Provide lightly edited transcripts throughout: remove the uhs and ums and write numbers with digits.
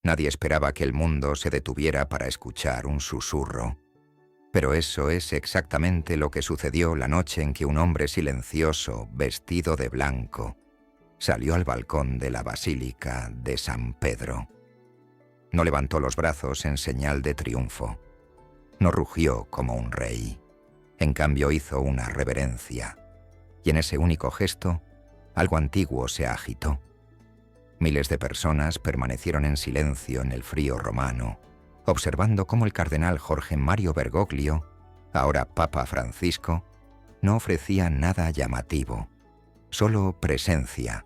Nadie esperaba que el mundo se detuviera para escuchar un susurro. Pero eso es exactamente lo que sucedió la noche en que un hombre silencioso, vestido de blanco, salió al balcón de la Basílica de San Pedro. No levantó los brazos en señal de triunfo. No rugió como un rey. En cambio hizo una reverencia. Y en ese único gesto, algo antiguo se agitó. Miles de personas permanecieron en silencio en el frío romano, observando cómo el cardenal Jorge Mario Bergoglio, ahora Papa Francisco, no ofrecía nada llamativo, solo presencia.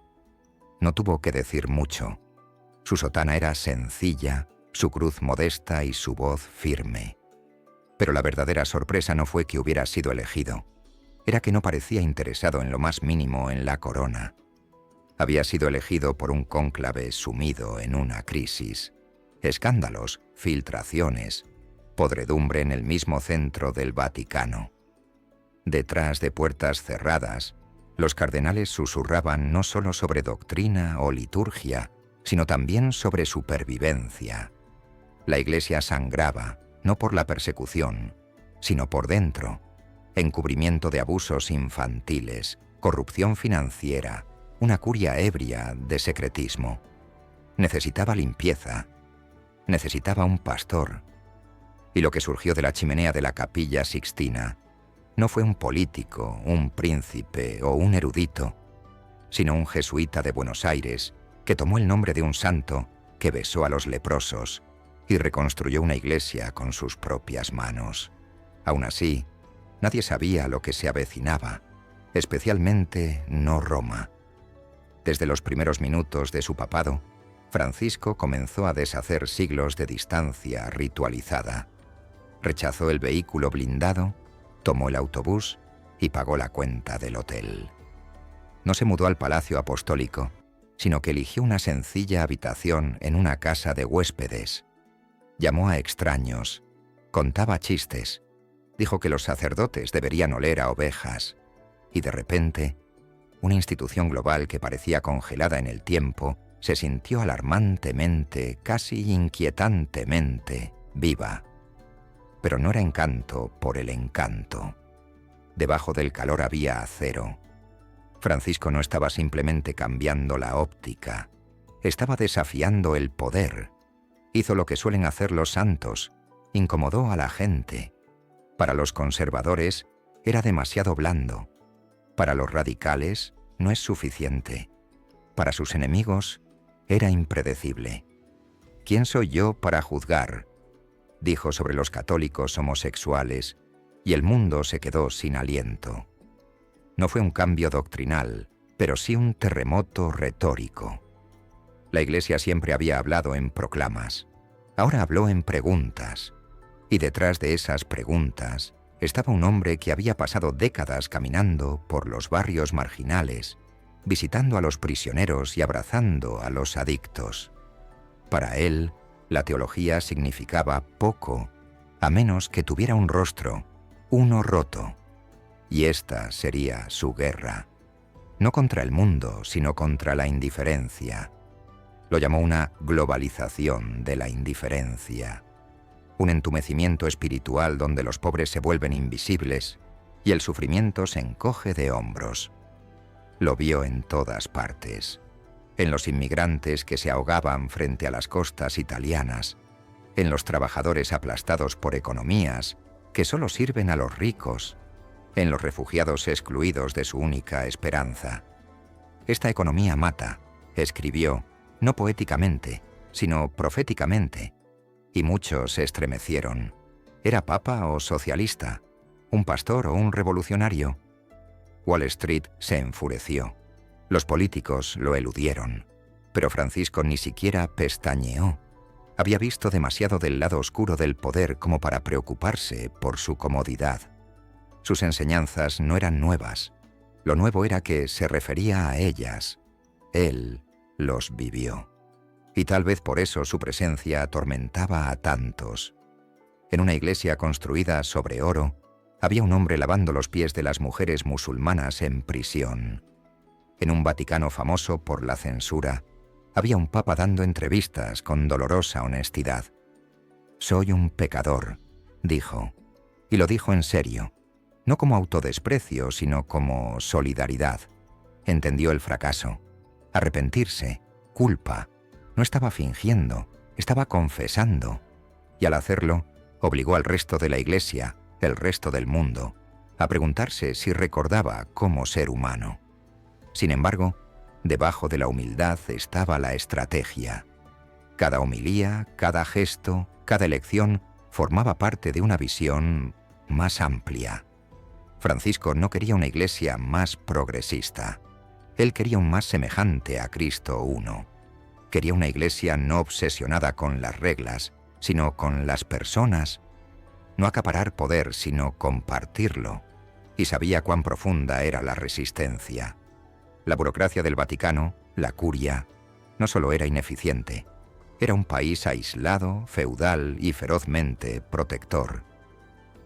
No tuvo que decir mucho. Su sotana era sencilla, su cruz modesta y su voz firme. Pero la verdadera sorpresa no fue que hubiera sido elegido. Era que no parecía interesado en lo más mínimo en la corona. Había sido elegido por un cónclave sumido en una crisis. Escándalos, filtraciones, podredumbre en el mismo centro del Vaticano. Detrás de puertas cerradas, los cardenales susurraban no solo sobre doctrina o liturgia, sino también sobre supervivencia. La Iglesia sangraba, no por la persecución, sino por dentro. Encubrimiento de abusos infantiles, corrupción financiera, una curia ebria de secretismo. Necesitaba limpieza. Necesitaba un pastor. Y lo que surgió de la chimenea de la Capilla Sixtina no fue un político, un príncipe o un erudito, sino un jesuita de Buenos Aires que tomó el nombre de un santo, que besó a los leprosos y reconstruyó una iglesia con sus propias manos. Aún así, nadie sabía lo que se avecinaba, especialmente no Roma. Desde los primeros minutos de su papado, Francisco comenzó a deshacer siglos de distancia ritualizada. Rechazó el vehículo blindado, tomó el autobús y pagó la cuenta del hotel. No se mudó al Palacio Apostólico, sino que eligió una sencilla habitación en una casa de huéspedes. Llamó a extraños, contaba chistes, dijo que los sacerdotes deberían oler a ovejas, y de repente, una institución global que parecía congelada en el tiempo se sintió alarmantemente, casi inquietantemente, viva. Pero no era encanto por el encanto. Debajo del calor había acero. Francisco no estaba simplemente cambiando la óptica, estaba desafiando el poder. Hizo lo que suelen hacer los santos, incomodó a la gente. Para los conservadores era demasiado blando. Para los radicales no es suficiente. Para sus enemigos era impredecible. ¿Quién soy yo para juzgar?, dijo sobre los católicos homosexuales, y el mundo se quedó sin aliento. No fue un cambio doctrinal, pero sí un terremoto retórico. La Iglesia siempre había hablado en proclamas. Ahora habló en preguntas. Y detrás de esas preguntas estaba un hombre que había pasado décadas caminando por los barrios marginales, visitando a los prisioneros y abrazando a los adictos. Para él, la teología significaba poco, a menos que tuviera un rostro, uno roto. Y esta sería su guerra. No contra el mundo, sino contra la indiferencia. Lo llamó una globalización de la indiferencia. Un entumecimiento espiritual donde los pobres se vuelven invisibles y el sufrimiento se encoge de hombros. Lo vio en todas partes. En los inmigrantes que se ahogaban frente a las costas italianas, en los trabajadores aplastados por economías que solo sirven a los ricos, en los refugiados excluidos de su única esperanza. Esta economía mata, escribió, no poéticamente, sino proféticamente, y muchos se estremecieron. ¿Era papa o socialista? ¿Un pastor o un revolucionario? Wall Street se enfureció. Los políticos lo eludieron, pero Francisco ni siquiera pestañeó. Había visto demasiado del lado oscuro del poder como para preocuparse por su comodidad. Sus enseñanzas no eran nuevas. Lo nuevo era que se refería a ellas. Él los vivió. Y tal vez por eso su presencia atormentaba a tantos. En una iglesia construida sobre oro, había un hombre lavando los pies de las mujeres musulmanas en prisión. En un Vaticano famoso por la censura, Había un papa dando entrevistas con dolorosa honestidad. «Soy un pecador», dijo, y lo dijo en serio, no como autodesprecio, sino como solidaridad. Entendió el fracaso, arrepentirse, culpa. No estaba fingiendo, estaba confesando. Y al hacerlo, obligó al resto de la Iglesia, el resto del mundo, a preguntarse si recordaba cómo ser humano. Sin embargo, debajo de la humildad estaba la estrategia. Cada homilía, cada gesto, cada elección formaba parte de una visión más amplia. Francisco no quería una iglesia más progresista. Él quería un más semejante a Cristo uno. Quería una iglesia no obsesionada con las reglas, sino con las personas. No acaparar poder, sino compartirlo. Y sabía cuán profunda era la resistencia. La burocracia del Vaticano, la curia, no solo era ineficiente, era un país aislado, feudal y ferozmente protector.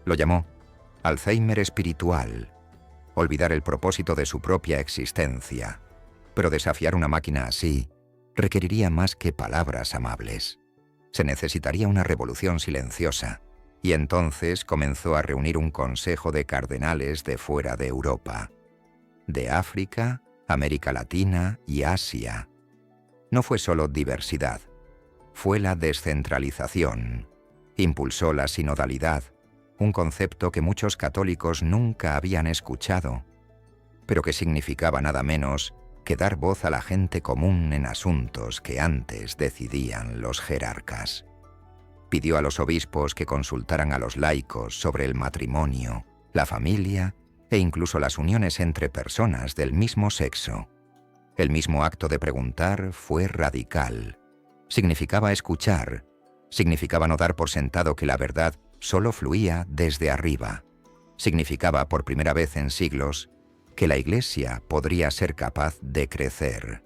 Lo llamó Alzheimer espiritual, olvidar el propósito de su propia existencia. Pero desafiar una máquina así requeriría más que palabras amables. Se necesitaría una revolución silenciosa, y entonces comenzó a reunir un consejo de cardenales de fuera de Europa, de África, América Latina y Asia. No fue solo diversidad, fue la descentralización. Impulsó la sinodalidad, un concepto que muchos católicos nunca habían escuchado, pero que significaba nada menos que dar voz a la gente común en asuntos que antes decidían los jerarcas. Pidió a los obispos que consultaran a los laicos sobre el matrimonio, la familia e incluso las uniones entre personas del mismo sexo. El mismo acto de preguntar fue radical. Significaba escuchar, significaba no dar por sentado que la verdad solo fluía desde arriba. Significaba, por primera vez en siglos, que la Iglesia podría ser capaz de crecer.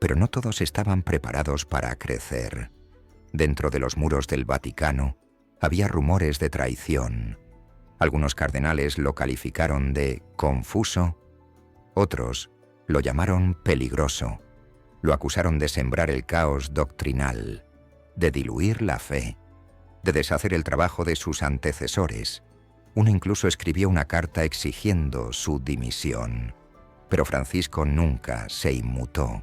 Pero no todos estaban preparados para crecer. Dentro de los muros del Vaticano había rumores de traición. Algunos cardenales lo calificaron de confuso, otros lo llamaron peligroso. Lo acusaron de sembrar el caos doctrinal, de diluir la fe, de deshacer el trabajo de sus antecesores. Uno incluso escribió una carta exigiendo su dimisión. Pero Francisco nunca se inmutó.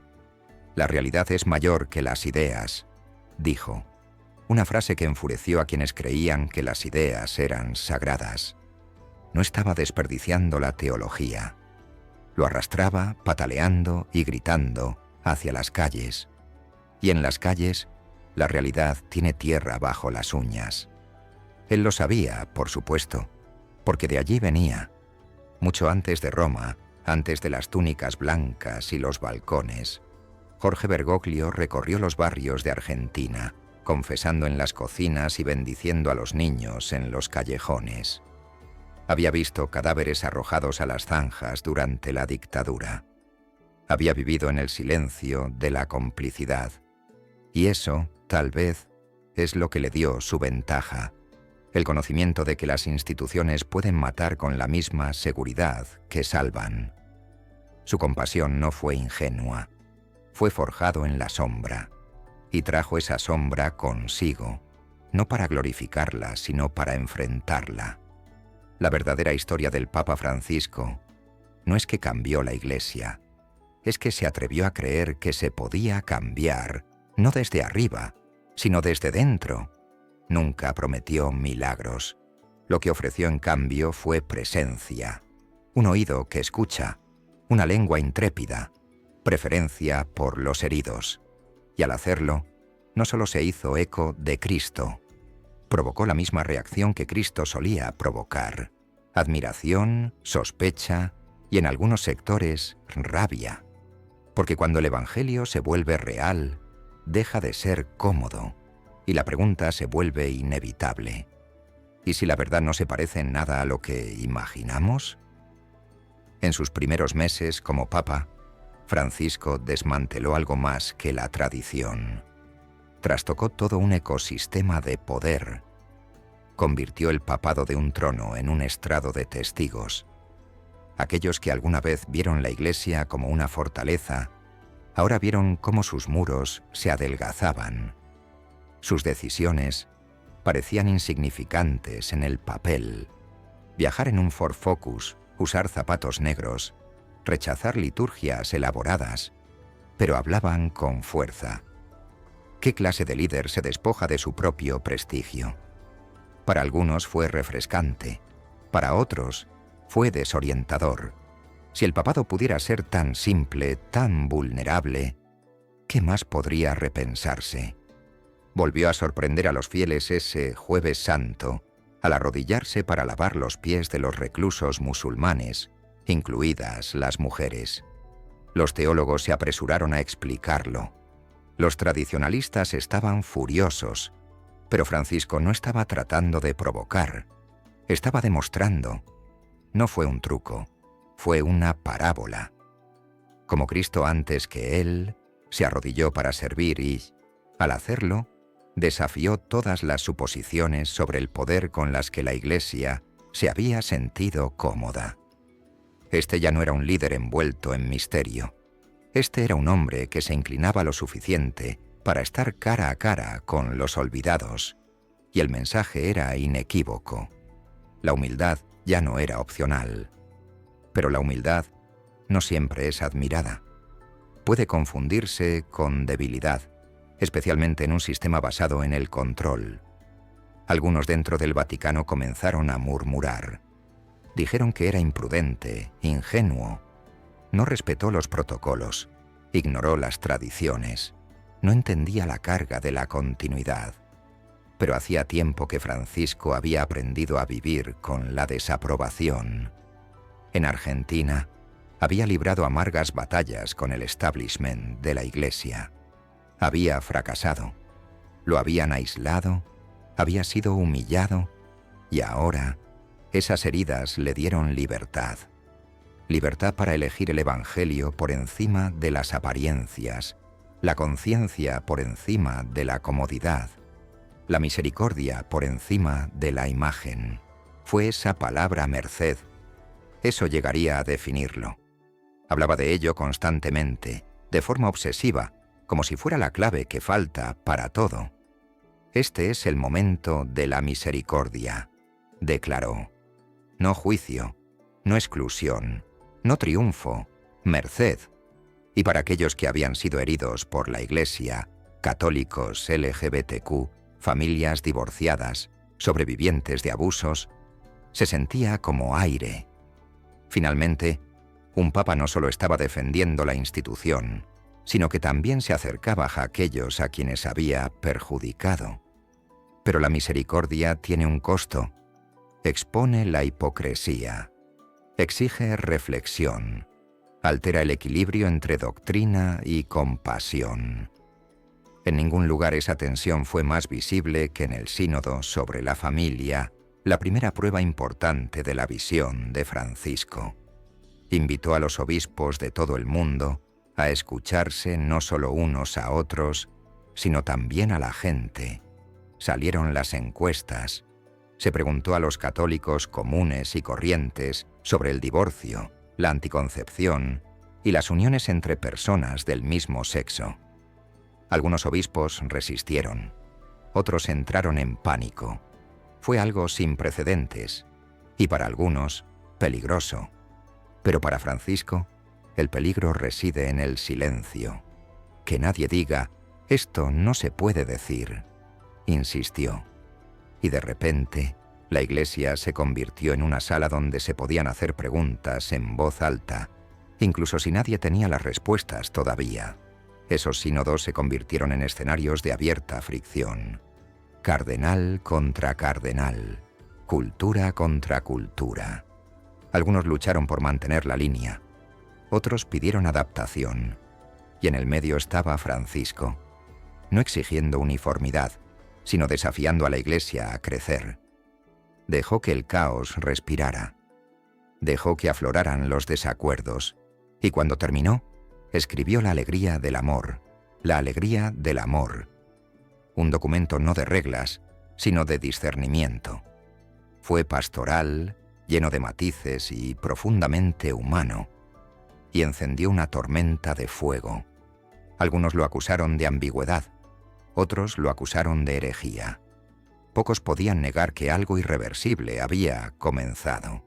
La realidad es mayor que las ideas, dijo. Una frase que enfureció a quienes creían que las ideas eran sagradas. No estaba desperdiciando la teología. Lo arrastraba, pataleando y gritando, hacia las calles. Y en las calles, la realidad tiene tierra bajo las uñas. Él lo sabía, por supuesto, porque de allí venía. Mucho antes de Roma, antes de las túnicas blancas y los balcones, Jorge Bergoglio recorrió los barrios de Argentina, confesando en las cocinas y bendiciendo a los niños en los callejones. Había visto cadáveres arrojados a las zanjas durante la dictadura. Había vivido en el silencio de la complicidad. Y eso, tal vez, es lo que le dio su ventaja. El conocimiento de que las instituciones pueden matar con la misma seguridad que salvan. Su compasión no fue ingenua. Fue forjado en la sombra. Y trajo esa sombra consigo, no para glorificarla, sino para enfrentarla. La verdadera historia del Papa Francisco no es que cambió la Iglesia, es que se atrevió a creer que se podía cambiar, no desde arriba, sino desde dentro. Nunca prometió milagros. Lo que ofreció en cambio fue presencia, un oído que escucha, una lengua intrépida, preferencia por los heridos. Y al hacerlo, no solo se hizo eco de Cristo, provocó la misma reacción que Cristo solía provocar: admiración, sospecha y en algunos sectores rabia. Porque cuando el Evangelio se vuelve real, deja de ser cómodo y la pregunta se vuelve inevitable. ¿Y si la verdad no se parece en nada a lo que imaginamos? En sus primeros meses como Papa, Francisco desmanteló algo más que la tradición. Trastocó todo un ecosistema de poder. Convirtió el papado de un trono en un estrado de testigos. Aquellos que alguna vez vieron la Iglesia como una fortaleza, Ahora vieron cómo sus muros se adelgazaban. Sus decisiones parecían insignificantes en el papel. Viajar en un Ford Focus, usar zapatos negros, rechazar liturgias elaboradas, pero hablaban con fuerza. ¿Qué clase de líder se despoja de su propio prestigio? Para algunos fue refrescante, para otros fue desorientador. Si el papado pudiera ser tan simple, tan vulnerable, ¿qué más podría repensarse? Volvió a sorprender a los fieles ese Jueves Santo, al arrodillarse para lavar los pies de los reclusos musulmanes, incluidas las mujeres. Los teólogos se apresuraron a explicarlo. Los tradicionalistas estaban furiosos, pero Francisco no estaba tratando de provocar, estaba demostrando. No fue un truco, fue una parábola. Como Cristo antes que él, se arrodilló para servir y, al hacerlo, desafió todas las suposiciones sobre el poder con las que la Iglesia se había sentido cómoda. Este ya no era un líder envuelto en misterio. Este era un hombre que se inclinaba lo suficiente para estar cara a cara con los olvidados, y el mensaje era inequívoco. La humildad ya no era opcional. Pero la humildad no siempre es admirada. Puede confundirse con debilidad, especialmente en un sistema basado en el control. Algunos dentro del Vaticano comenzaron a murmurar. Dijeron que era imprudente, ingenuo. No respetó los protocolos, ignoró las tradiciones, no entendía la carga de la continuidad. Pero hacía tiempo que Francisco había aprendido a vivir con la desaprobación. En Argentina, había librado amargas batallas con el establishment de la Iglesia. Había fracasado, lo habían aislado, había sido humillado, y ahora esas heridas le dieron libertad. Libertad para elegir el Evangelio por encima de las apariencias, la conciencia por encima de la comodidad, la misericordia por encima de la imagen. Fue esa palabra merced. Eso llegaría a definirlo. Hablaba de ello constantemente, de forma obsesiva, como si fuera la clave que falta para todo. Este es el momento de la misericordia, declaró. No juicio, no exclusión, no triunfo, merced. Y para aquellos que habían sido heridos por la Iglesia, católicos, LGBTQ, familias divorciadas, sobrevivientes de abusos, se sentía como aire. Finalmente, un papa no solo estaba defendiendo la institución, sino que también se acercaba a aquellos a quienes había perjudicado. Pero la misericordia tiene un costo. Expone la hipocresía. Exige reflexión. Altera el equilibrio entre doctrina y compasión. En ningún lugar esa tensión fue más visible que en el sínodo sobre la familia, la primera prueba importante de la visión de Francisco. Invitó a los obispos de todo el mundo a escucharse no solo unos a otros, sino también a la gente. Salieron las encuestas. Se preguntó a los católicos comunes y corrientes sobre el divorcio, la anticoncepción y las uniones entre personas del mismo sexo. Algunos obispos resistieron, otros entraron en pánico. Fue algo sin precedentes y para algunos peligroso. Pero para Francisco, el peligro reside en el silencio. Que nadie diga, esto no se puede decir, insistió. Y de repente, la Iglesia se convirtió en una sala donde se podían hacer preguntas en voz alta, incluso si nadie tenía las respuestas todavía. Esos sínodos se convirtieron en escenarios de abierta fricción. Cardenal contra cardenal, cultura contra cultura. Algunos lucharon por mantener la línea, otros pidieron adaptación, y en el medio estaba Francisco, no exigiendo uniformidad, sino desafiando a la Iglesia a crecer. Dejó que el caos respirara, dejó que afloraran los desacuerdos, y cuando terminó, escribió la alegría del amor, la alegría del amor. Un documento no de reglas, sino de discernimiento. Fue pastoral, lleno de matices y profundamente humano, y encendió una tormenta de fuego. Algunos lo acusaron de ambigüedad, otros lo acusaron de herejía. Pocos podían negar que algo irreversible había comenzado.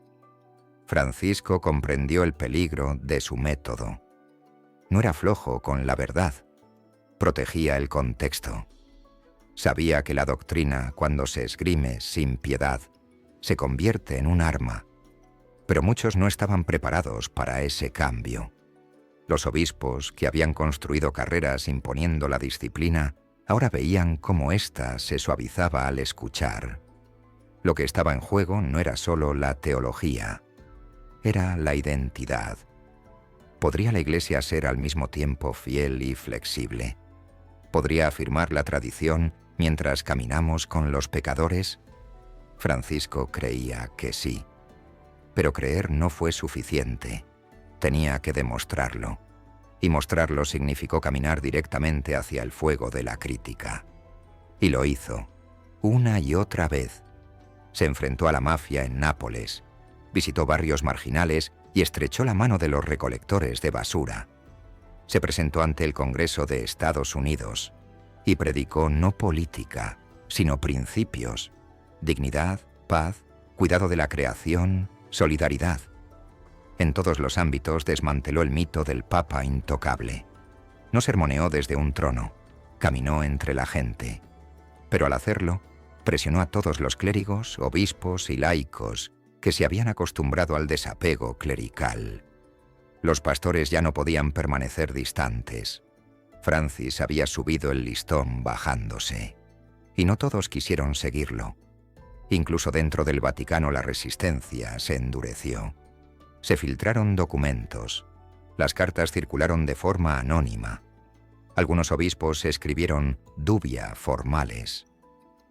Francisco comprendió el peligro de su método. No era flojo con la verdad. Protegía el contexto. Sabía que la doctrina, cuando se esgrime sin piedad, se convierte en un arma. Pero muchos no estaban preparados para ese cambio. Los obispos, que habían construido carreras imponiendo la disciplina, ahora veían cómo ésta se suavizaba al escuchar. Lo que estaba en juego no era solo la teología, era la identidad. ¿Podría la Iglesia ser al mismo tiempo fiel y flexible? ¿Podría afirmar la tradición mientras caminamos con los pecadores? Francisco creía que sí. Pero creer no fue suficiente. Tenía que demostrarlo. Y mostrarlo significó caminar directamente hacia el fuego de la crítica. Y lo hizo, una y otra vez. Se enfrentó a la mafia en Nápoles, visitó barrios marginales y estrechó la mano de los recolectores de basura. Se presentó ante el Congreso de Estados Unidos y predicó no política, sino principios: dignidad, paz, cuidado de la creación, solidaridad. En todos los ámbitos desmanteló el mito del Papa intocable. No sermoneó desde un trono, caminó entre la gente. Pero al hacerlo, presionó a todos los clérigos, obispos y laicos que se habían acostumbrado al desapego clerical. Los pastores ya no podían permanecer distantes. Francis había subido el listón bajándose. Y no todos quisieron seguirlo. Incluso dentro del Vaticano la resistencia se endureció. Se filtraron documentos. Las cartas circularon de forma anónima. Algunos obispos escribieron dubia formales,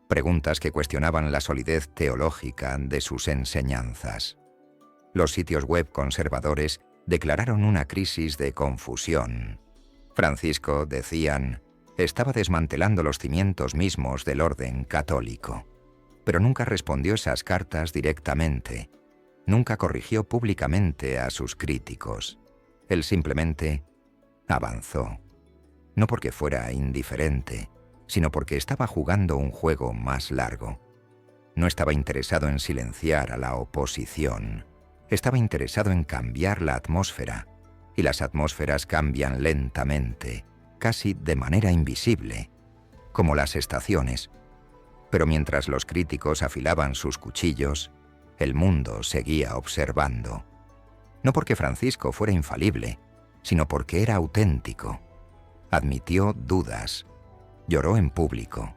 preguntas que cuestionaban la solidez teológica de sus enseñanzas. Los sitios web conservadores declararon una crisis de confusión. Francisco, decían, estaba desmantelando los cimientos mismos del orden católico. Pero nunca respondió esas cartas directamente. Nunca corrigió públicamente a sus críticos. Él simplemente avanzó. No porque fuera indiferente, sino porque estaba jugando un juego más largo. No estaba interesado en silenciar a la oposición. Estaba interesado en cambiar la atmósfera. Y las atmósferas cambian lentamente, casi de manera invisible, como las estaciones. Pero mientras los críticos afilaban sus cuchillos, el mundo seguía observando. No porque Francisco fuera infalible, sino porque era auténtico. Admitió dudas, lloró en público,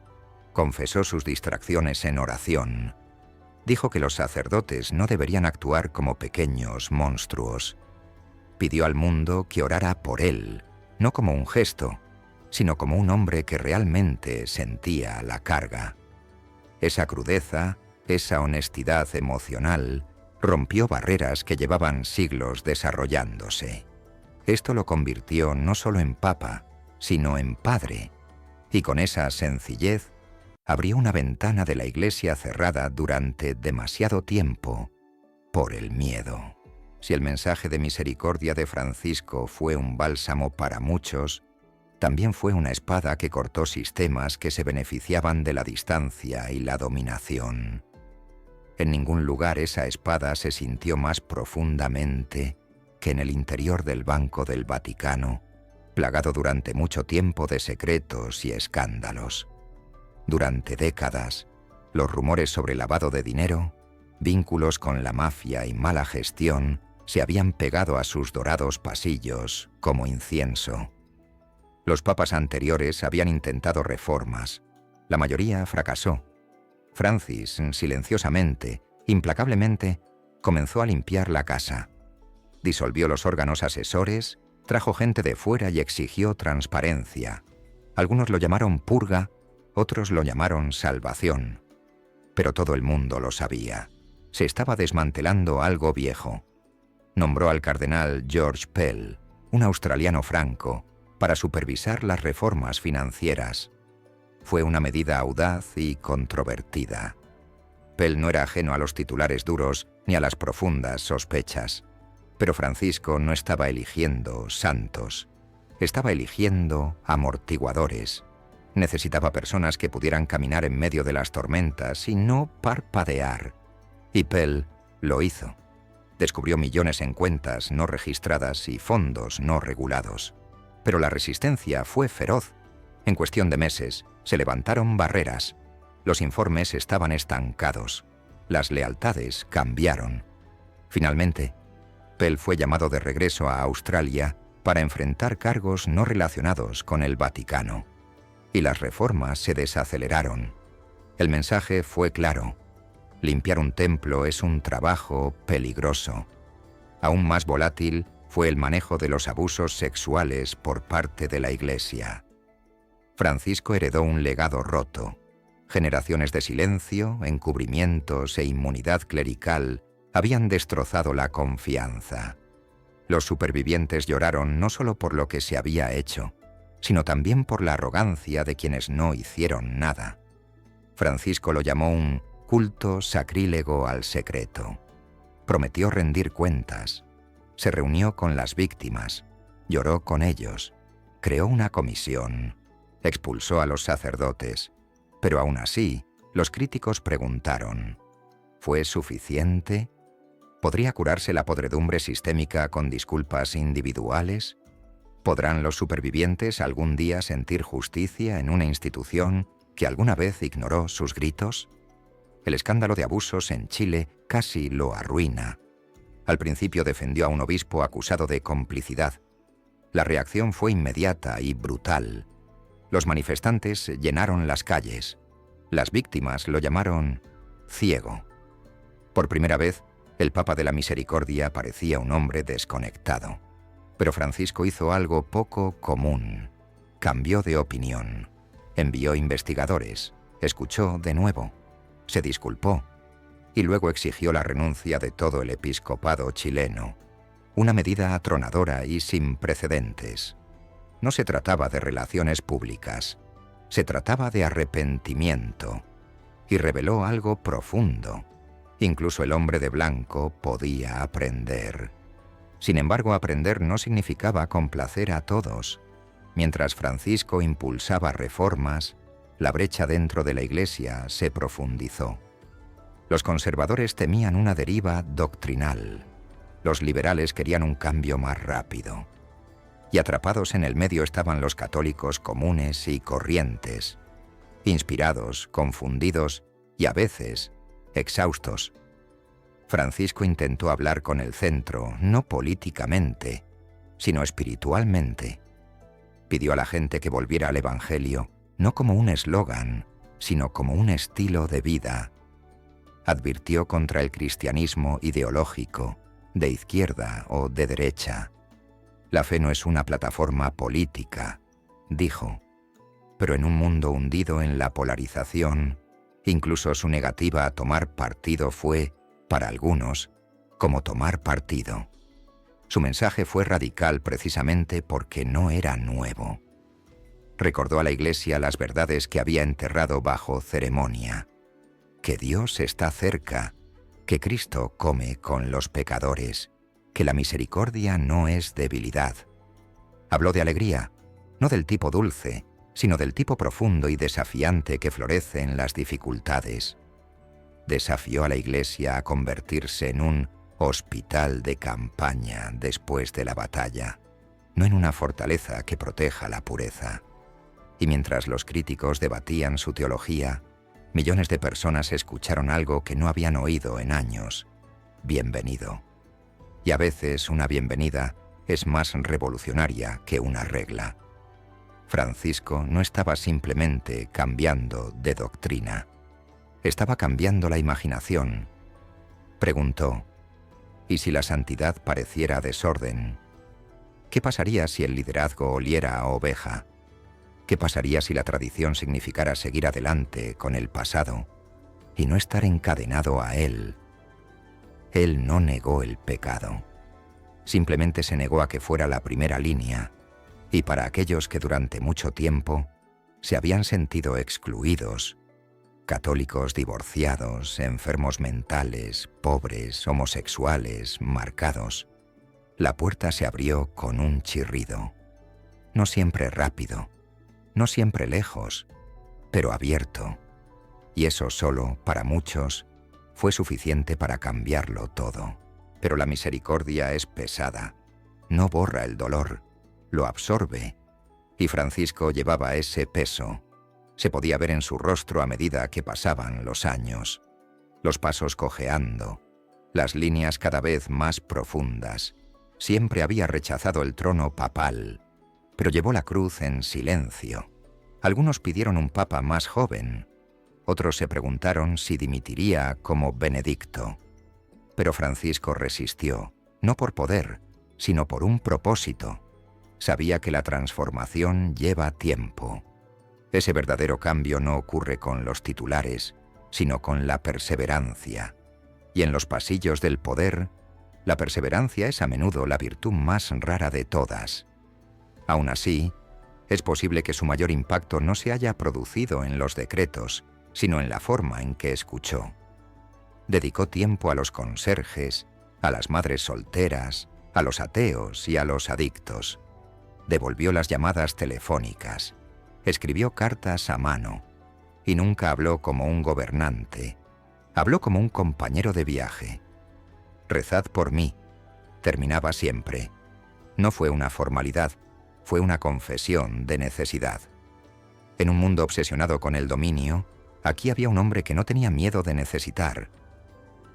confesó sus distracciones en oración. Dijo que los sacerdotes no deberían actuar como pequeños monstruos. Pidió al mundo que orara por él, no como un gesto, sino como un hombre que realmente sentía la carga. Esa crudeza, esa honestidad emocional, rompió barreras que llevaban siglos desarrollándose. Esto lo convirtió no solo en papa, sino en padre, y con esa sencillez abrió una ventana de la Iglesia cerrada durante demasiado tiempo por el miedo. Si el mensaje de misericordia de Francisco fue un bálsamo para muchos, también fue una espada que cortó sistemas que se beneficiaban de la distancia y la dominación. En ningún lugar esa espada se sintió más profundamente que en el interior del Banco del Vaticano, plagado durante mucho tiempo de secretos y escándalos. Durante décadas, los rumores sobre lavado de dinero, vínculos con la mafia y mala gestión se habían pegado a sus dorados pasillos como incienso. Los papas anteriores habían intentado reformas. La mayoría fracasó. Francis, silenciosamente, implacablemente, comenzó a limpiar la casa. Disolvió los órganos asesores, trajo gente de fuera y exigió transparencia. Algunos lo llamaron purga, otros lo llamaron salvación. Pero todo el mundo lo sabía. Se estaba desmantelando algo viejo. Nombró al cardenal George Pell, un australiano franco, para supervisar las reformas financieras. Fue una medida audaz y controvertida. Pell no era ajeno a los titulares duros ni a las profundas sospechas. Pero Francisco no estaba eligiendo santos. Estaba eligiendo amortiguadores. Necesitaba personas que pudieran caminar en medio de las tormentas y no parpadear. Y Pell lo hizo. Descubrió millones en cuentas no registradas y fondos no regulados. Pero la resistencia fue feroz. En cuestión de meses, se levantaron barreras. Los informes estaban estancados. Las lealtades cambiaron. Finalmente, Pell fue llamado de regreso a Australia para enfrentar cargos no relacionados con el Vaticano. Y las reformas se desaceleraron. El mensaje fue claro. Limpiar un templo es un trabajo peligroso. Aún más volátil fue el manejo de los abusos sexuales por parte de la Iglesia. Francisco heredó un legado roto. Generaciones de silencio, encubrimientos e inmunidad clerical habían destrozado la confianza. Los supervivientes lloraron no solo por lo que se había hecho, sino también por la arrogancia de quienes no hicieron nada. Francisco lo llamó un culto sacrílego al secreto. Prometió rendir cuentas. Se reunió con las víctimas, lloró con ellos, creó una comisión, expulsó a los sacerdotes. Pero aún así, los críticos preguntaron, ¿fue suficiente? ¿Podría curarse la podredumbre sistémica con disculpas individuales? ¿Podrán los supervivientes algún día sentir justicia en una institución que alguna vez ignoró sus gritos? El escándalo de abusos en Chile casi lo arruina. Al principio defendió a un obispo acusado de complicidad. La reacción fue inmediata y brutal. Los manifestantes llenaron las calles. Las víctimas lo llamaron ciego. Por primera vez, el Papa de la Misericordia parecía un hombre desconectado. Pero Francisco hizo algo poco común. Cambió de opinión. Envió investigadores. Escuchó de nuevo. Se disculpó. Y luego exigió la renuncia de todo el episcopado chileno. Una medida atronadora y sin precedentes. No se trataba de relaciones públicas. Se trataba de arrepentimiento. Y reveló algo profundo. Incluso el hombre de blanco podía aprender. Sin embargo, aprender no significaba complacer a todos. Mientras Francisco impulsaba reformas, la brecha dentro de la Iglesia se profundizó. Los conservadores temían una deriva doctrinal. Los liberales querían un cambio más rápido. Y atrapados en el medio estaban los católicos comunes y corrientes, inspirados, confundidos y a veces exhaustos. Francisco intentó hablar con el centro, no políticamente, sino espiritualmente. Pidió a la gente que volviera al Evangelio, no como un eslogan, sino como un estilo de vida. Advirtió contra el cristianismo ideológico, de izquierda o de derecha. La fe no es una plataforma política, dijo, pero en un mundo hundido en la polarización, incluso su negativa a tomar partido fue, para algunos, como tomar partido. Su mensaje fue radical precisamente porque no era nuevo. Recordó a la Iglesia las verdades que había enterrado bajo ceremonia, que Dios está cerca, que Cristo come con los pecadores, que la misericordia no es debilidad. Habló de alegría, no del tipo dulce, sino del tipo profundo y desafiante que florece en las dificultades. Desafió a la Iglesia a convertirse en un hospital de campaña después de la batalla, no en una fortaleza que proteja la pureza. Y mientras los críticos debatían su teología, millones de personas escucharon algo que no habían oído en años: bienvenido. Y a veces una bienvenida es más revolucionaria que una regla. Francisco no estaba simplemente cambiando de doctrina. Estaba cambiando la imaginación. Preguntó, ¿y si la santidad pareciera desorden? ¿Qué pasaría si el liderazgo oliera a oveja? ¿Qué pasaría si la tradición significara seguir adelante con el pasado y no estar encadenado a él? Él no negó el pecado. Simplemente se negó a que fuera la primera línea, y para aquellos que durante mucho tiempo se habían sentido excluidos, católicos divorciados, enfermos mentales, pobres, homosexuales, marcados, la puerta se abrió con un chirrido. no siempre rápido, no siempre lejos, pero abierto. Y eso solo, para muchos, fue suficiente para cambiarlo todo. Pero la misericordia es pesada, no borra el dolor, lo absorbe. Y Francisco llevaba ese peso. Se podía ver en su rostro a medida que pasaban los años, los pasos cojeando, las líneas cada vez más profundas. Siempre había rechazado el trono papal, pero llevó la cruz en silencio. Algunos pidieron un papa más joven, otros se preguntaron si dimitiría como Benedicto. Pero Francisco resistió, no por poder, sino por un propósito. Sabía que la transformación lleva tiempo. Ese verdadero cambio no ocurre con los titulares, sino con la perseverancia. Y en los pasillos del poder, la perseverancia es a menudo la virtud más rara de todas. Aún así, es posible que su mayor impacto no se haya producido en los decretos, sino en la forma en que escuchó. Dedicó tiempo a los conserjes, a las madres solteras, a los ateos y a los adictos. Devolvió las llamadas telefónicas, escribió cartas a mano, y nunca habló como un gobernante. Habló como un compañero de viaje. «Rezad por mí», terminaba siempre. No fue una formalidad, fue una confesión de necesidad. En un mundo obsesionado con el dominio, aquí había un hombre que no tenía miedo de necesitar.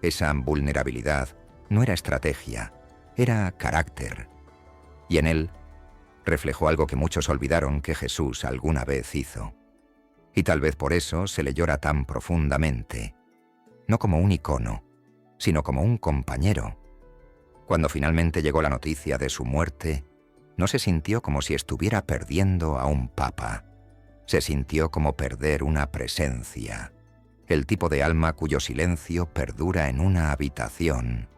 Esa vulnerabilidad no era estrategia, era carácter. Y en él reflejó algo que muchos olvidaron que Jesús alguna vez hizo. Y tal vez por eso se le llora tan profundamente, no como un icono, sino como un compañero. Cuando finalmente llegó la noticia de su muerte, no se sintió como si estuviera perdiendo a un papa. Se sintió como perder una presencia, el tipo de alma cuyo silencio perdura en una habitación.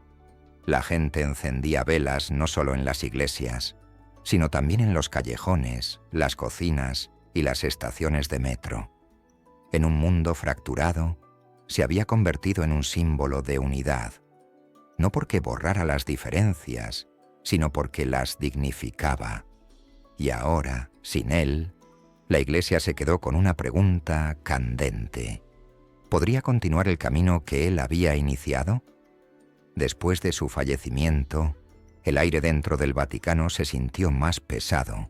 La gente encendía velas no solo en las iglesias, sino también en los callejones, las cocinas y las estaciones de metro. En un mundo fracturado, se había convertido en un símbolo de unidad, no porque borrara las diferencias, sino porque las dignificaba. Y ahora, sin él, la Iglesia se quedó con una pregunta candente. ¿Podría continuar el camino que él había iniciado? Después de su fallecimiento, el aire dentro del Vaticano se sintió más pesado,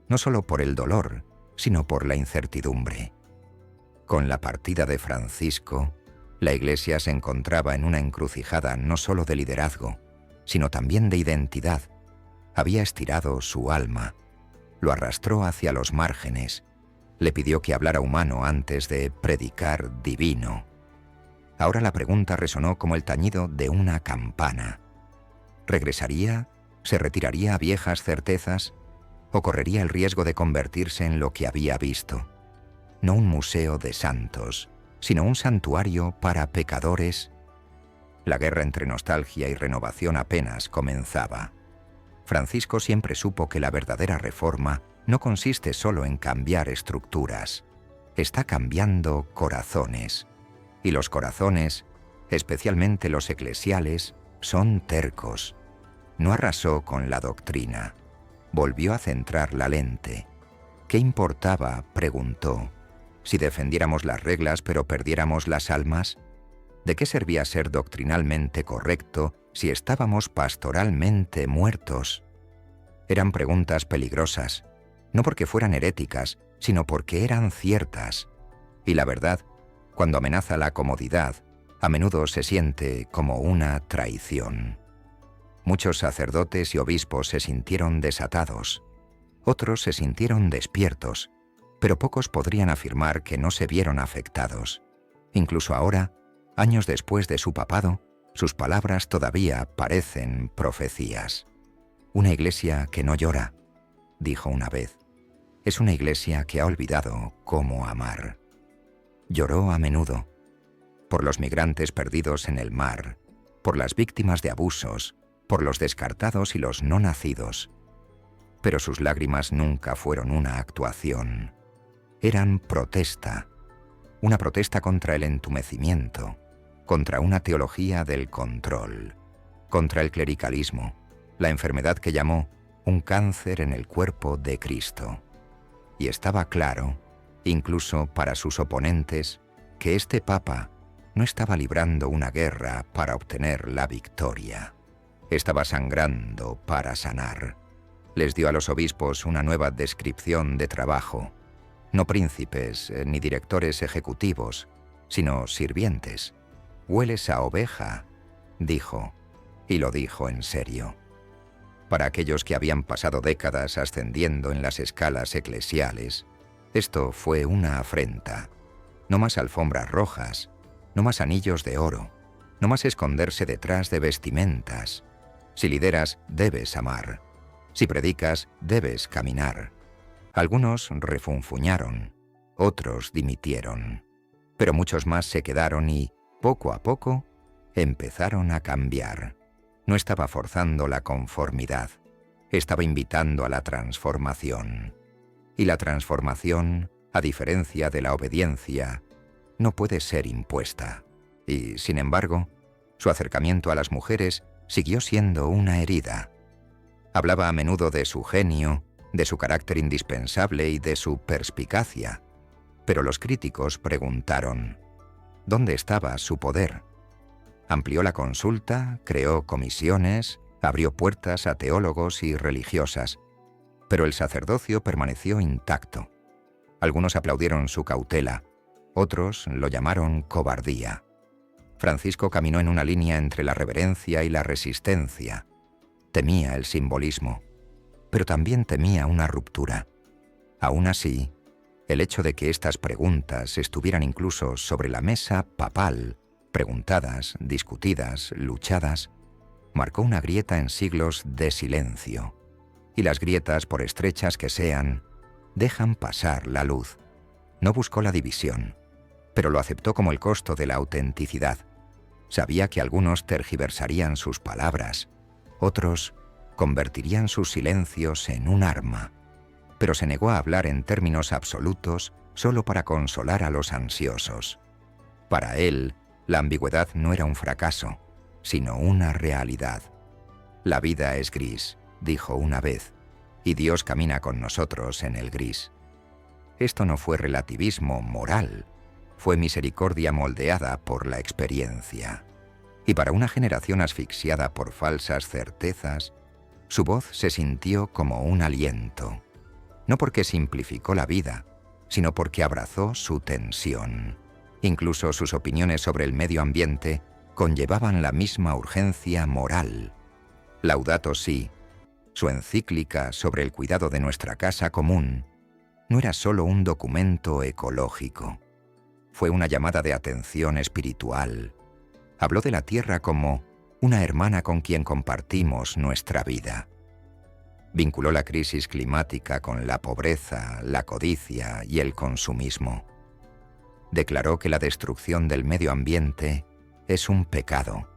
no solo por el dolor, sino por la incertidumbre. Con la partida de Francisco, la Iglesia se encontraba en una encrucijada no solo de liderazgo, sino también de identidad. Había estirado su alma, lo arrastró hacia los márgenes, le pidió que hablara humano antes de predicar divino. Ahora la pregunta resonó como el tañido de una campana. ¿Regresaría? ¿Se retiraría a viejas certezas? ¿O correría el riesgo de convertirse en lo que había visto? No un museo de santos, sino un santuario para pecadores. La guerra entre nostalgia y renovación apenas comenzaba. Francisco siempre supo que la verdadera reforma no consiste solo en cambiar estructuras, está cambiando corazones. Y los corazones, especialmente los eclesiales, son tercos. No arrasó con la doctrina, volvió a centrar la lente. ¿Qué importaba?, preguntó. Si defendiéramos las reglas pero perdiéramos las almas, ¿de qué servía ser doctrinalmente correcto si estábamos pastoralmente muertos? Eran preguntas peligrosas, no porque fueran heréticas, sino porque eran ciertas. Y la verdad, cuando amenaza la comodidad, a menudo se siente como una traición. Muchos sacerdotes y obispos se sintieron desatados, otros se sintieron despiertos, pero pocos podrían afirmar que no se vieron afectados. Incluso ahora, años después de su papado, sus palabras todavía parecen profecías. «Una iglesia que no llora», dijo una vez, «es una iglesia que ha olvidado cómo amar». Lloró a menudo, por los migrantes perdidos en el mar, por las víctimas de abusos, por los descartados y los no nacidos. Pero sus lágrimas nunca fueron una actuación. Eran protesta, una protesta contra el entumecimiento, contra una teología del control, contra el clericalismo, la enfermedad que llamó un cáncer en el cuerpo de Cristo. Y estaba claro, incluso para sus oponentes, que este papa no estaba librando una guerra para obtener la victoria. Estaba sangrando para sanar. Les dio a los obispos una nueva descripción de trabajo. No príncipes ni directores ejecutivos, sino sirvientes. «Hueles a oveja», dijo, y lo dijo en serio. Para aquellos que habían pasado décadas ascendiendo en las escalas eclesiales, esto fue una afrenta. No más alfombras rojas, no más anillos de oro, no más esconderse detrás de vestimentas. Si lideras, debes amar. Si predicas, debes caminar. Algunos refunfuñaron, otros dimitieron, pero muchos más se quedaron y, poco a poco, empezaron a cambiar. No estaba forzando la conformidad, estaba invitando a la transformación. Y la transformación, a diferencia de la obediencia, no puede ser impuesta. Y, sin embargo, su acercamiento a las mujeres siguió siendo una herida. Hablaba a menudo de su genio, de su carácter indispensable y de su perspicacia. Pero los críticos preguntaron, ¿dónde estaba su poder? Amplió la consulta, creó comisiones, abrió puertas a teólogos y religiosas, pero el sacerdocio permaneció intacto. Algunos aplaudieron su cautela, otros lo llamaron cobardía. Francisco caminó en una línea entre la reverencia y la resistencia. Temía el simbolismo, pero también temía una ruptura. Aún así, el hecho de que estas preguntas estuvieran incluso sobre la mesa papal, preguntadas, discutidas, luchadas, marcó una grieta en siglos de silencio. Y las grietas, por estrechas que sean, dejan pasar la luz. No buscó la división, pero lo aceptó como el costo de la autenticidad. Sabía que algunos tergiversarían sus palabras, otros convertirían sus silencios en un arma, pero se negó a hablar en términos absolutos solo para consolar a los ansiosos. Para él, la ambigüedad no era un fracaso, sino una realidad. La vida es gris, dijo una vez, y Dios camina con nosotros en el gris. Esto no fue relativismo moral, fue misericordia moldeada por la experiencia. Y para una generación asfixiada por falsas certezas, su voz se sintió como un aliento, no porque simplificó la vida, sino porque abrazó su tensión. Incluso sus opiniones sobre el medio ambiente conllevaban la misma urgencia moral. Laudato Si, su encíclica sobre el cuidado de nuestra casa común, no era solo un documento ecológico. Fue una llamada de atención espiritual. Habló de la tierra como una hermana con quien compartimos nuestra vida. Vinculó la crisis climática con la pobreza, la codicia y el consumismo. Declaró que la destrucción del medio ambiente es un pecado,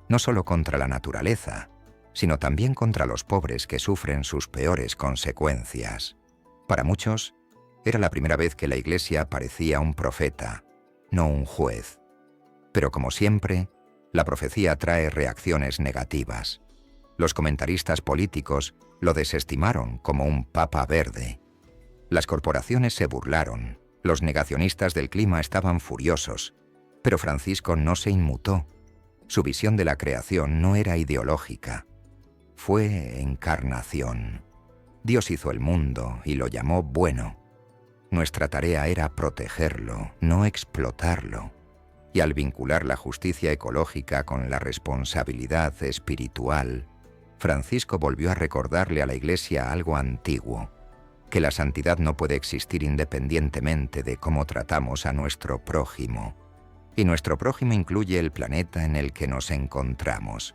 no solo contra la naturaleza, sino también contra los pobres que sufren sus peores consecuencias. Para muchos, era la primera vez que la Iglesia parecía un profeta, no un juez. Pero como siempre, la profecía trae reacciones negativas. Los comentaristas políticos lo desestimaron como un papa verde. Las corporaciones se burlaron. Los negacionistas del clima estaban furiosos, pero Francisco no se inmutó. Su visión de la creación no era ideológica, fue encarnación. Dios hizo el mundo y lo llamó bueno. Nuestra tarea era protegerlo, no explotarlo. Y al vincular la justicia ecológica con la responsabilidad espiritual, Francisco volvió a recordarle a la Iglesia algo antiguo, que la santidad no puede existir independientemente de cómo tratamos a nuestro prójimo. Y nuestro prójimo incluye el planeta en el que nos encontramos.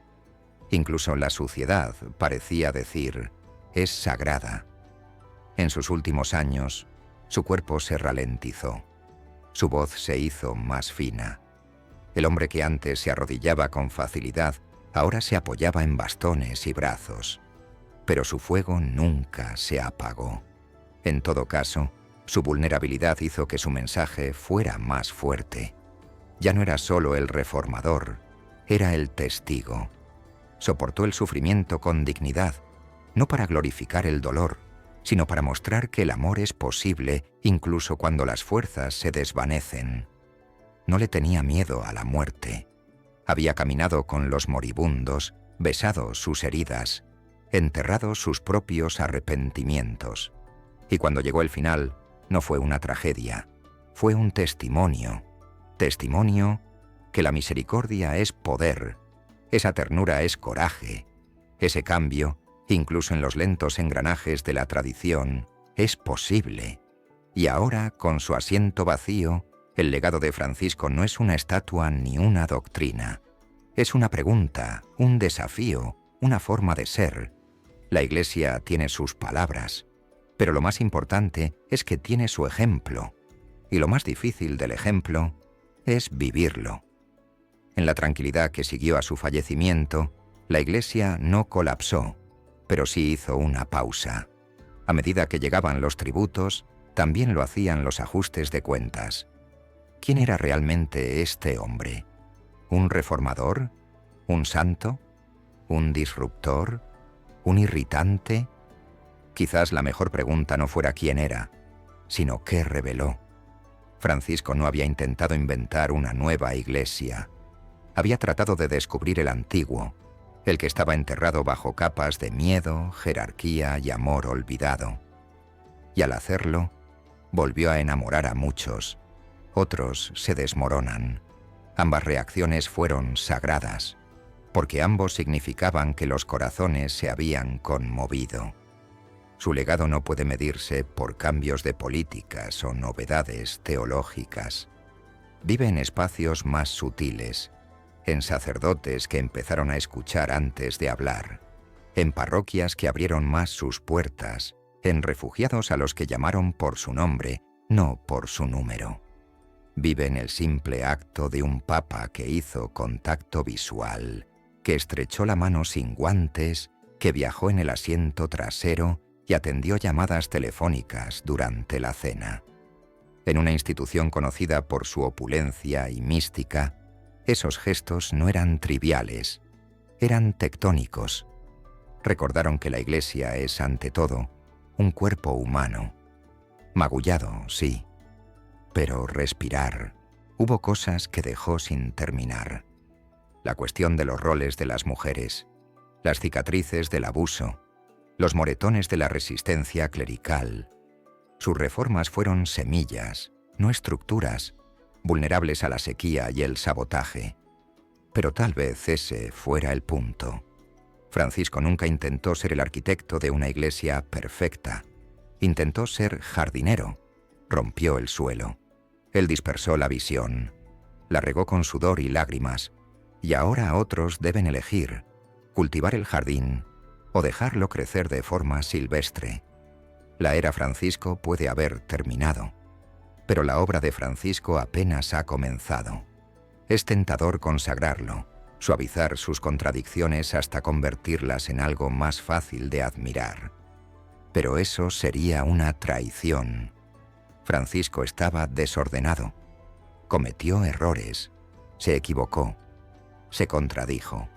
Incluso la suciedad, parecía decir, es sagrada. En sus últimos años, su cuerpo se ralentizó. Su voz se hizo más fina. El hombre que antes se arrodillaba con facilidad, ahora se apoyaba en bastones y brazos. Pero su fuego nunca se apagó. En todo caso, su vulnerabilidad hizo que su mensaje fuera más fuerte. Ya no era solo el reformador, era el testigo. Soportó el sufrimiento con dignidad, no para glorificar el dolor, sino para mostrar que el amor es posible incluso cuando las fuerzas se desvanecen. No le tenía miedo a la muerte. Había caminado con los moribundos, besado sus heridas, enterrado sus propios arrepentimientos. Y cuando llegó el final, no fue una tragedia, fue un testimonio. Testimonio que la misericordia es poder, esa ternura es coraje, ese cambio, incluso en los lentos engranajes de la tradición, es posible. Y ahora, con su asiento vacío, el legado de Francisco no es una estatua ni una doctrina. Es una pregunta, un desafío, una forma de ser. La Iglesia tiene sus palabras, pero lo más importante es que tiene su ejemplo. Y lo más difícil del ejemplo es vivirlo. En la tranquilidad que siguió a su fallecimiento, la Iglesia no colapsó, pero sí hizo una pausa. A medida que llegaban los tributos, también lo hacían los ajustes de cuentas. ¿Quién era realmente este hombre? ¿Un reformador? ¿Un santo? ¿Un disruptor? ¿Un irritante? Quizás la mejor pregunta no fuera quién era, sino qué reveló. Francisco no había intentado inventar una nueva iglesia. Había tratado de descubrir el antiguo, el que estaba enterrado bajo capas de miedo, jerarquía y amor olvidado. Y al hacerlo, volvió a enamorar a muchos. Otros se desmoronan. Ambas reacciones fueron sagradas, porque ambos significaban que los corazones se habían conmovido. Su legado no puede medirse por cambios de políticas o novedades teológicas. Vive en espacios más sutiles, en sacerdotes que empezaron a escuchar antes de hablar, en parroquias que abrieron más sus puertas, en refugiados a los que llamaron por su nombre, no por su número. Vive en el simple acto de un papa que hizo contacto visual, que estrechó la mano sin guantes, que viajó en el asiento trasero y atendió llamadas telefónicas durante la cena. En una institución conocida por su opulencia y mística, esos gestos no eran triviales, eran tectónicos. Recordaron que la Iglesia es, ante todo, un cuerpo humano. Magullado, sí, pero respirar. Hubo cosas que dejó sin terminar. La cuestión de los roles de las mujeres, las cicatrices del abuso, los moretones de la resistencia clerical. Sus reformas fueron semillas, no estructuras, vulnerables a la sequía y el sabotaje. Pero tal vez ese fuera el punto. Francisco nunca intentó ser el arquitecto de una iglesia perfecta. Intentó ser jardinero. Rompió el suelo. Él dispersó la visión. La regó con sudor y lágrimas. Y ahora otros deben elegir: cultivar el jardín o dejarlo crecer de forma silvestre. La era Francisco puede haber terminado, pero la obra de Francisco apenas ha comenzado. Es tentador consagrarlo, suavizar sus contradicciones hasta convertirlas en algo más fácil de admirar. Pero eso sería una traición. Francisco estaba desordenado, cometió errores, se equivocó, se contradijo.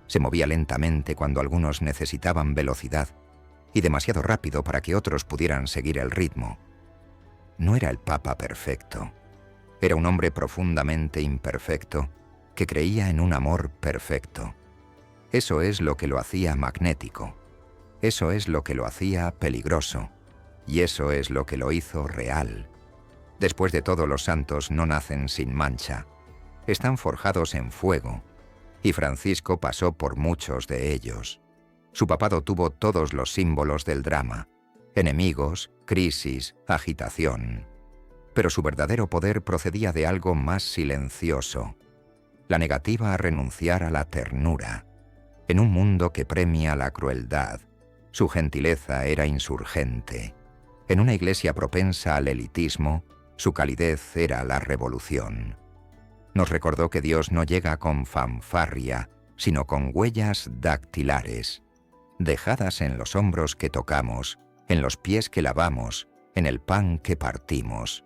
Se movía lentamente cuando algunos necesitaban velocidad y demasiado rápido para que otros pudieran seguir el ritmo. No era el Papa perfecto. Era un hombre profundamente imperfecto que creía en un amor perfecto. Eso es lo que lo hacía magnético. Eso es lo que lo hacía peligroso. Y eso es lo que lo hizo real. Después de todo, los santos no nacen sin mancha. Están forjados en fuego. Y Francisco pasó por muchos de ellos. Su papado tuvo todos los símbolos del drama: enemigos, crisis, agitación. Pero su verdadero poder procedía de algo más silencioso: la negativa a renunciar a la ternura. En un mundo que premia la crueldad, su gentileza era insurgente. En una iglesia propensa al elitismo, su calidez era la revolución. Nos recordó que Dios no llega con fanfarria, sino con huellas dactilares, dejadas en los hombros que tocamos, en los pies que lavamos, en el pan que partimos.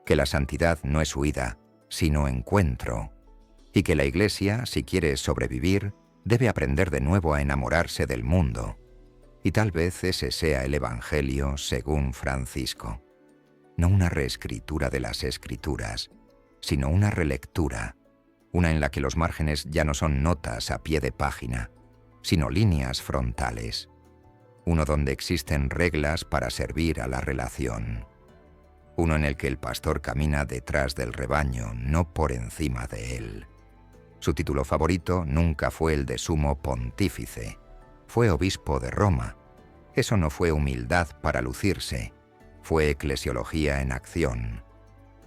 Que la santidad no es huida, sino encuentro. Y que la Iglesia, si quiere sobrevivir, debe aprender de nuevo a enamorarse del mundo. Y tal vez ese sea el Evangelio según Francisco. No una reescritura de las Escrituras, sino una relectura, una en la que los márgenes ya no son notas a pie de página, sino líneas frontales. Uno donde existen reglas para servir a la relación. Uno en el que el pastor camina detrás del rebaño, no por encima de él. Su título favorito nunca fue el de sumo pontífice. Fue obispo de Roma. Eso no fue humildad para lucirse, fue eclesiología en acción.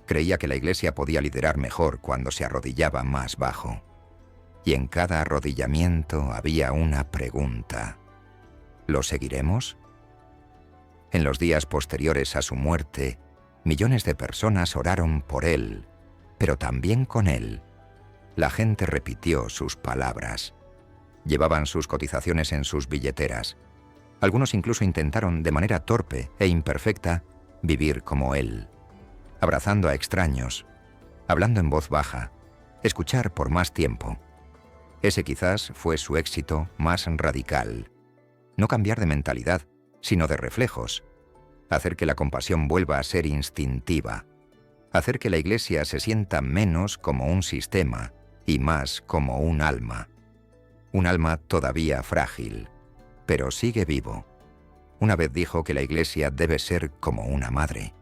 Creía que la Iglesia podía liderar mejor cuando se arrodillaba más bajo. Y en cada arrodillamiento había una pregunta. ¿Lo seguiremos? En los días posteriores a su muerte, millones de personas oraron por él, pero también con él. La gente repitió sus palabras. Llevaban sus cotizaciones en sus billeteras. Algunos incluso intentaron, de manera torpe e imperfecta, vivir como él. Abrazando a extraños, hablando en voz baja, escuchar por más tiempo. Ese quizás fue su éxito más radical. No cambiar de mentalidad, sino de reflejos. Hacer que la compasión vuelva a ser instintiva. Hacer que la Iglesia se sienta menos como un sistema y más como un alma. Un alma todavía frágil, pero sigue vivo. Una vez dijo que la Iglesia debe ser como una madre,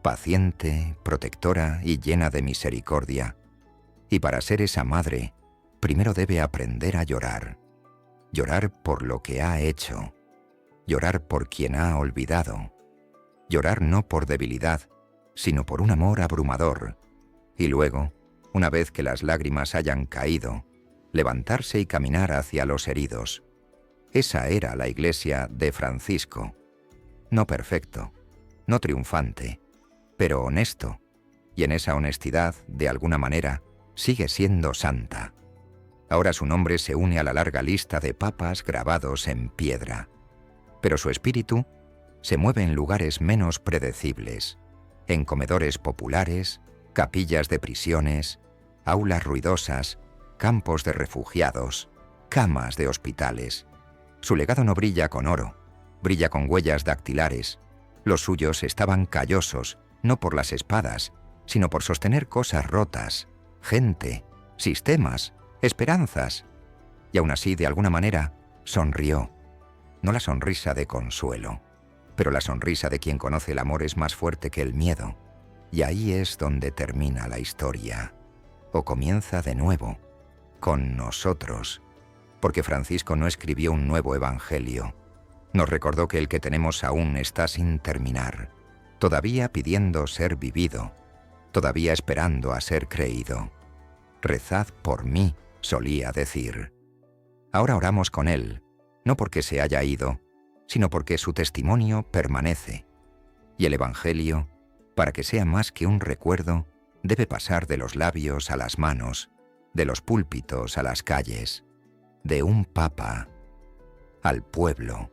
paciente, protectora y llena de misericordia. Y para ser esa madre, primero debe aprender a llorar. Llorar por lo que ha hecho. Llorar por quien ha olvidado. Llorar no por debilidad, sino por un amor abrumador. Y luego, una vez que las lágrimas hayan caído, levantarse y caminar hacia los heridos. Esa era la Iglesia de Francisco. No perfecto, no triunfante, pero honesto. Y en esa honestidad, de alguna manera, sigue siendo santa. Ahora su nombre se une a la larga lista de papas grabados en piedra. Pero su espíritu se mueve en lugares menos predecibles, en comedores populares, capillas de prisiones, aulas ruidosas, campos de refugiados, camas de hospitales. Su legado no brilla con oro, brilla con huellas dactilares. Los suyos estaban callosos, no por las espadas, sino por sostener cosas rotas, gente, sistemas, esperanzas. Y aún así, de alguna manera, sonrió. No la sonrisa de consuelo, pero la sonrisa de quien conoce el amor es más fuerte que el miedo. Y ahí es donde termina la historia. O comienza de nuevo, con nosotros. Porque Francisco no escribió un nuevo evangelio. Nos recordó que el que tenemos aún está sin terminar, todavía pidiendo ser vivido, todavía esperando a ser creído. Rezad por mí, solía decir. Ahora oramos con él, no porque se haya ido, sino porque su testimonio permanece. Y el Evangelio, para que sea más que un recuerdo, debe pasar de los labios a las manos, de los púlpitos a las calles, de un papa al pueblo.